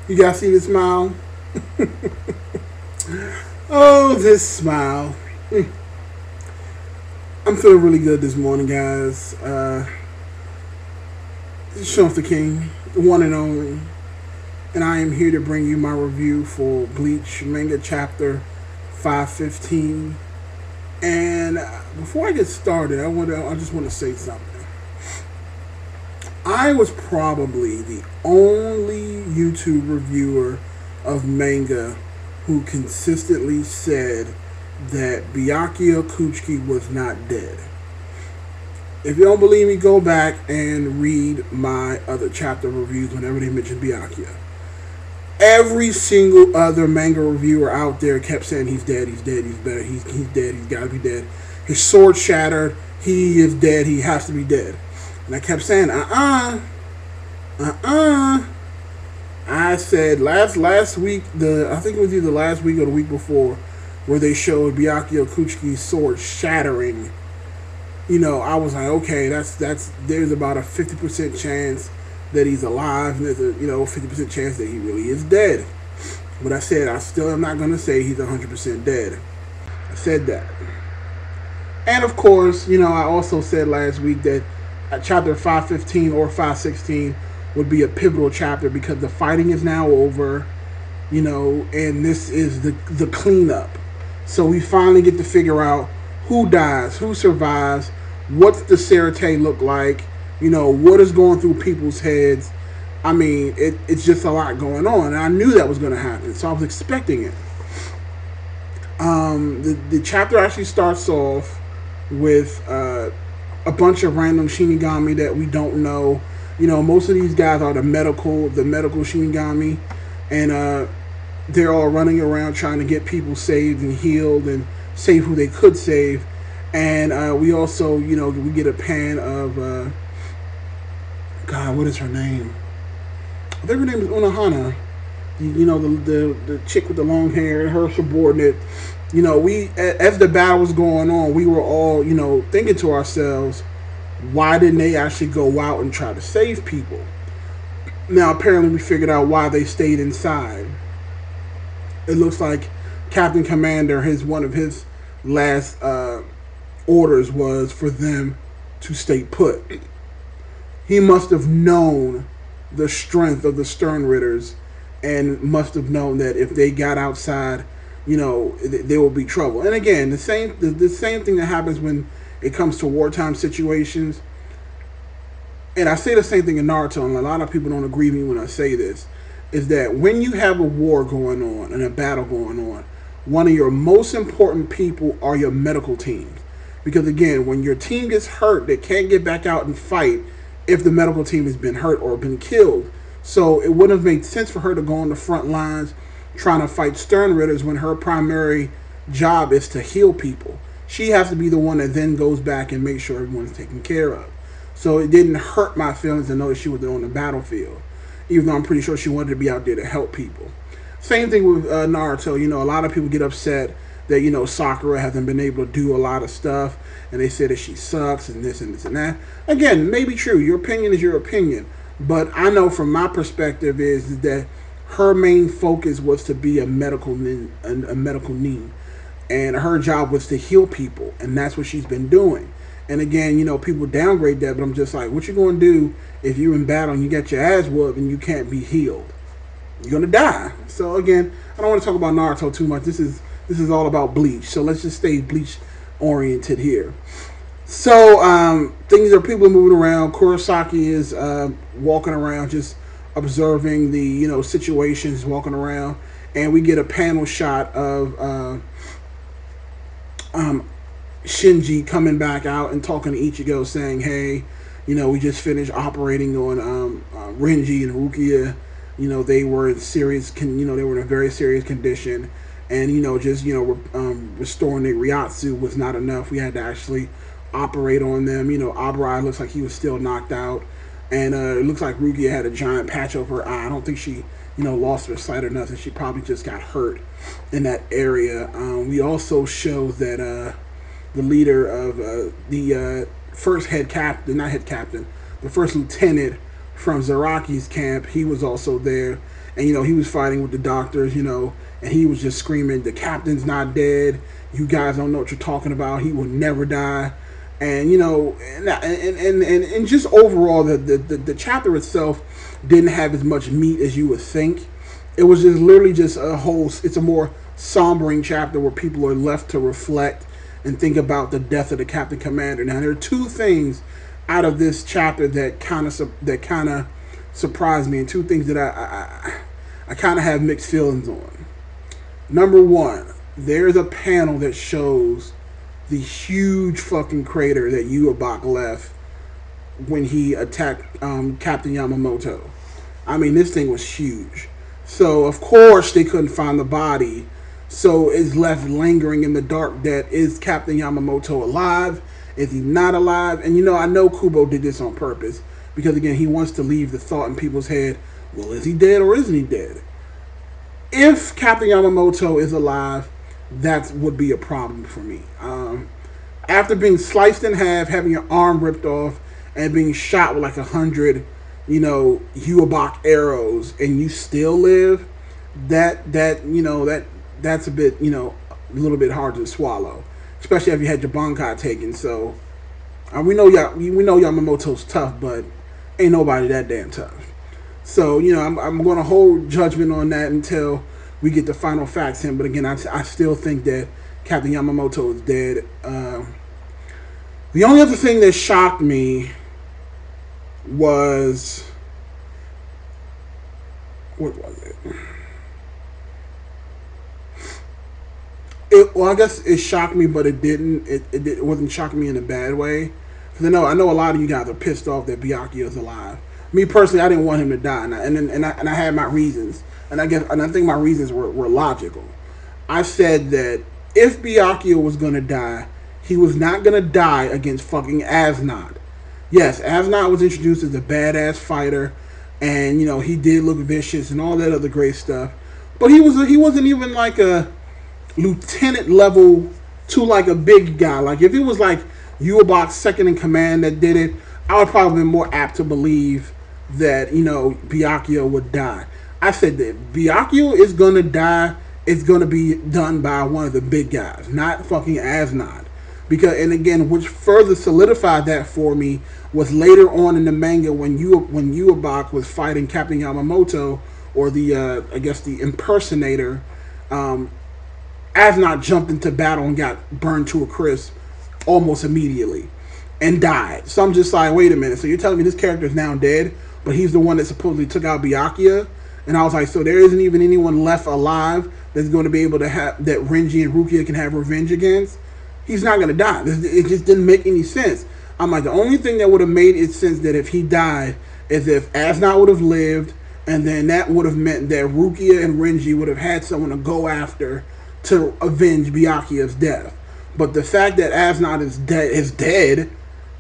You guys see this smile? Oh, this smile. I'm feeling really good this morning, guys. This is Sean the King, the one and only, and I am here to bring you my review for Bleach manga chapter 515. And before I get started, I just want to say something. I was probably the only YouTube reviewer of manga who consistently said that Byakuya Kuchiki was not dead. If you don't believe me, go back and read my other chapter reviews whenever they mention Byakuya. Every single other manga reviewer out there kept saying he's dead, he's dead, he's better, he's dead, he's got to be dead. His sword shattered, he is dead, he has to be dead. And I kept saying, I said last week, I think it was either last week or the week before, where they showed Byakuya Kuchiki's sword shattering. I was like, okay, there's about a 50% chance that he's alive, and there's a 50% chance that he really is dead. But I said I still am not gonna say he's 100% dead. I said that, and of course, I also said last week that chapter 515 or 516 would be a pivotal chapter because the fighting is now over, and this is the cleanup. So we finally get to figure out who dies, who survives, what's the Sarate look like, what is going through people's heads. I mean, it's just a lot going on, and I knew that was going to happen, so I was expecting it. The chapter actually starts off with a bunch of random Shinigami that we don't know. Most of these guys are the medical Shinigami, and they're all running around trying to get people saved and healed and save who they could save. And we also, we get a pan of God, what is her name? I think her name is Unohana. The chick with the long hair, her subordinate. We as the battle was going on, we were all thinking to ourselves, why didn't they actually go out and try to save people? Now apparently we figured out why they stayed inside. It looks like Captain Commander, one of his last orders was for them to stay put. He must have known the strength of the Stern Ritters, and must have known that if they got outside, there will be trouble. And again, the same thing that happens when it comes to wartime situations. And I say the same thing in Naruto, and a lot of people don't agree with me when I say this, is that when you have a war going on and a battle going on, one of your most important people are your medical teams. Because again, when your team gets hurt, they can't get back out and fight if the medical team has been hurt or been killed. So it wouldn't have made sense for her to go on the front lines trying to fight Stern Ritters when her primary job is to heal people. She has to be the one that then goes back and makes sure everyone's taken care of. So it didn't hurt my feelings to know that she was on the battlefield, even though I'm pretty sure she wanted to be out there to help people. Same thing with Naruto. A lot of people get upset that Sakura hasn't been able to do a lot of stuff, and they say that she sucks and this and this and that. Again, maybe true. Your opinion is your opinion, but I know from my perspective is that her main focus was to be a medical need, and her job was to heal people, and that's what she's been doing. And again, people downgrade that, but I'm just like, what you gonna do if you're in battle and you got your ass whooped and you can't be healed? You're gonna die. So again, I don't want to talk about Naruto too much. This is all about Bleach. So let's just stay Bleach oriented here. So people are moving around. Kurosaki is walking around, just observing the situations, walking around, and we get a panel shot of Shinji coming back out and talking to Ichigo, saying, "Hey, we just finished operating on Renji and Rukia. They were in they were in a very serious condition, and restoring the Ryatsu was not enough. We had to actually operate on them. Abarai looks like he was still knocked out, and it looks like Rukia had a giant patch over her eye. I don't think she lost her sight or nothing. She probably just got hurt in that area. We also show that the leader of the first head captain, not head captain, the first lieutenant from Zaraki's camp. He was also there, and he was fighting with the doctors, and he was just screaming, "The captain's not dead. You guys don't know what you're talking about. He will never die." And and just overall, the chapter itself didn't have as much meat as you would think. It was just literally just a whole. It's a more sombering chapter where people are left to reflect and think about the death of the captain commander. Now, there are two things out of this chapter that kind of surprised me, and two things that I kind of have mixed feelings on. Number one, there's a panel that shows the huge fucking crater that Yubak left when he attacked Captain Yamamoto. I mean, this thing was huge. So, of course, they couldn't find the body. So, it's left lingering in the dark that is Captain Yamamoto alive? Is he not alive? And, I know Kubo did this on purpose. Because, again, he wants to leave the thought in people's head, well, is he dead or isn't he dead? If Captain Yamamoto is alive, that would be a problem for me. After being sliced in half, having your arm ripped off, and being shot with like 100, Yubak arrows, and you still live, that's a bit, a little bit hard to swallow, especially if you had your Bankai taken. So we know Yamamoto's tough, but ain't nobody that damn tough. So I'm going to hold judgment on that until we get the final facts in. But again, I still think that Captain Yamamoto is dead. The only other thing that shocked me was, what was it? Well, I guess it shocked me, but it didn't. It wasn't shocking me in a bad way. Because I know a lot of you guys are pissed off that Byakuya is alive. Me personally, I didn't want him to die, and I had my reasons, and I think my reasons were logical. I said that if Byakuya was gonna die, he was not gonna die against fucking Asnod. Yes, Asnod was introduced as a badass fighter, and he did look vicious and all that other great stuff. But he wasn't even like a lieutenant level to like a big guy. Like if it was like Yubak's second in command that did it, I would probably be more apt to believe that Byakuya would die. I said that Byakuya is gonna die. It's gonna be done by one of the big guys, not fucking Asnod. And again, which further solidified that for me was later on in the manga when Yubak was fighting Captain Yamamoto, or I guess the impersonator. Asnod jumped into battle and got burned to a crisp almost immediately and died. So I'm just like, wait a minute. So you're telling me this character is now dead, but he's the one that supposedly took out Byakuya? And I was like, so there isn't even anyone left alive that's going to be able to have, that Renji and Rukia can have revenge against? He's not going to die. It just didn't make any sense. I'm like, the only thing that would have made it sense that if he died is if Asnod would have lived, and then that would have meant that Rukia and Renji would have had someone to go after to avenge Byakuya's death. But the fact that Asnod is dead,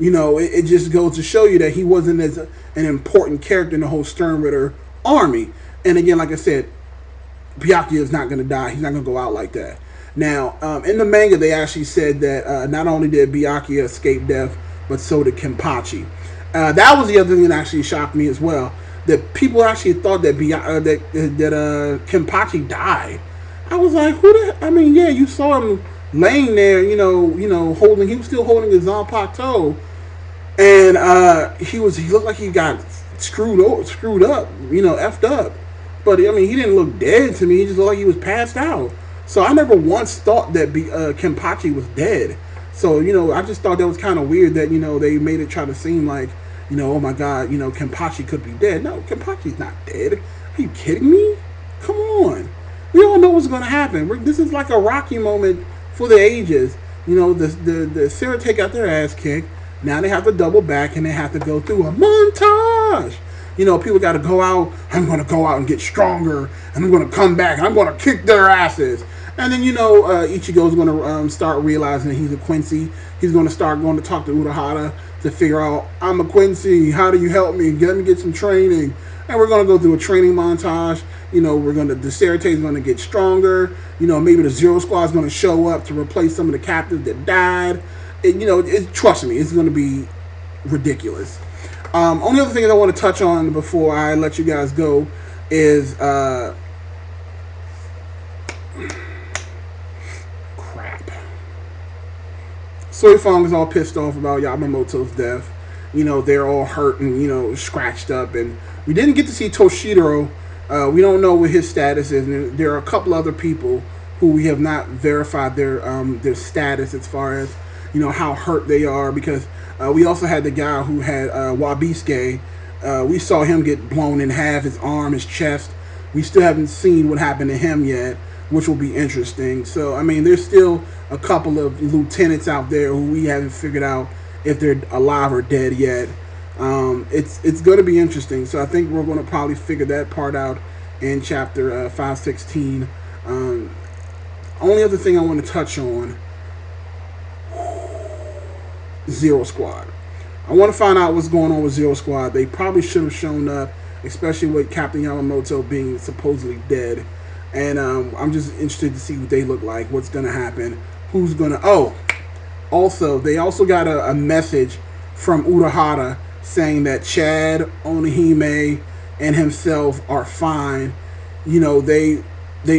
it just goes to show you that he wasn't as an important character in the whole Stern Ritter army. And again, like I said, Byakuya is not going to die. He's not going to go out like that. Now, in the manga, they actually said that not only did Byakuya escape death, but so did Kenpachi. That was the other thing that actually shocked me as well. That people actually thought that Kenpachi died. I was like, yeah, you saw him laying there, holding. He was still holding his Zanpakuto, and he looked like he got screwed up, effed up. But he didn't look dead to me. He just looked like he was passed out. So I never once thought that Kenpachi was dead. So I just thought that was kind of weird that they made it try to seem like oh my god, Kenpachi could be dead. No, Kenpachi's not dead. Are you kidding me? Come on. We all know what's going to happen. This is like a Rocky moment for the ages. The Sarate got their ass kicked. Now they have to double back and they have to go through a montage. People got to go out. I'm going to go out and get stronger, and I'm going to come back and I'm going to kick their asses. And then Ichigo's going to start realizing that he's a Quincy. He's going to start going to talk to Urahara to figure out, I'm a Quincy. How do you help me? Let me get some training. And we're going to go through a training montage. The Sarate is going to get stronger. Maybe the Zero Squad is going to show up to replace some of the captives that died. Trust me, it's going to be ridiculous. Only other thing that I want to touch on before I let you guys go is crap. Soy Fong is all pissed off about Yamamoto's death. You know, they're all hurt and, you know, scratched up. And we didn't get to see Toshiro. We don't know what his status is. And there are a couple other people who we have not verified their status as far as, you know, how hurt they are. Because we also had the guy who had Wabisuke. We saw him get blown in half, his arm, his chest. We still haven't seen what happened to him yet, which will be interesting. So, I mean, there's still a couple of lieutenants out there who we haven't figured out if they're alive or dead yet. It's going to be interesting. So I think we're going to probably figure that part out in chapter 516. Only other thing I want to touch on, Zero Squad. I want to find out what's going on with Zero Squad. They probably should have shown up, especially with Captain Yamamoto being supposedly dead. And I'm just interested to see what they look like, what's going to happen, who's going to... Oh, also, they also got a message from Urahara saying that Chad, Onihime, and himself are fine. You know, they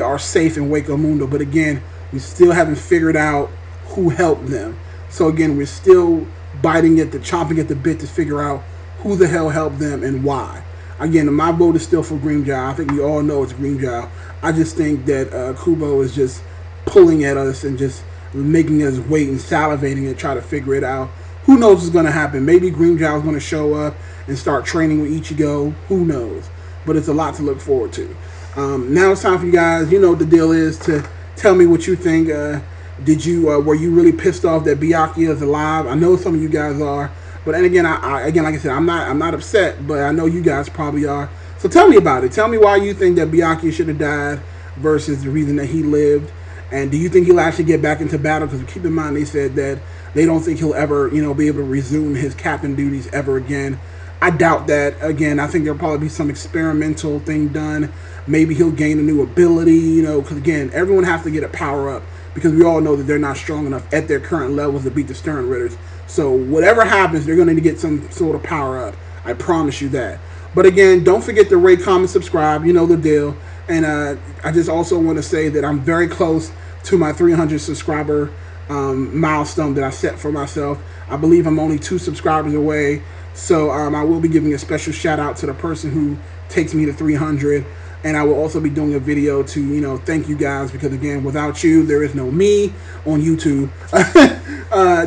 are safe in Hueco Mundo. But again, we still haven't figured out who helped them. So again, we're still chomping at the bit to figure out who the hell helped them and why. Again, my vote is still for Grimmjow. I think we all know it's Grimmjow. I just think that Kubo is just pulling at us and just making us wait and salivating and try to figure it out. Who knows what's going to happen? Maybe Grimmjow is going to show up and start training with Ichigo. Who knows? But it's a lot to look forward to. Now it's time for you guys. You know what the deal is, to tell me what you think. Were you really pissed off that Byakuya is alive? I know some of you guys are. But and again, like I said, I'm not upset, but I know you guys probably are. So tell me about it. Tell me why you think that Byakuya should have died versus the reason that he lived. And do you think he'll actually get back into battle? Because keep in mind, they said that they don't think he'll ever, you know, be able to resume his captain duties ever again. I doubt that. Again, I think there'll probably be some experimental thing done. Maybe he'll gain a new ability, you know, because again, everyone has to get a power up, because we all know that they're not strong enough at their current levels to beat the Stern Ritters. So whatever happens, they're going to need to get some sort of power up. I promise you that. But again, don't forget to rate, comment, subscribe. You know the deal. And I just also want to say that I'm very close to my 300 subscriber milestone that I set for myself. I believe I'm only 2 subscribers away. So I will be giving a special shout out to the person who takes me to 300. And I will also be doing a video to, you know, thank you guys, because again, without you, there is no me on YouTube.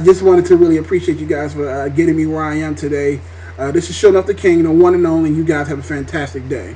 Just wanted to really appreciate you guys for getting me where I am today. This is Shonuff the King, the one and only. You guys have a fantastic day.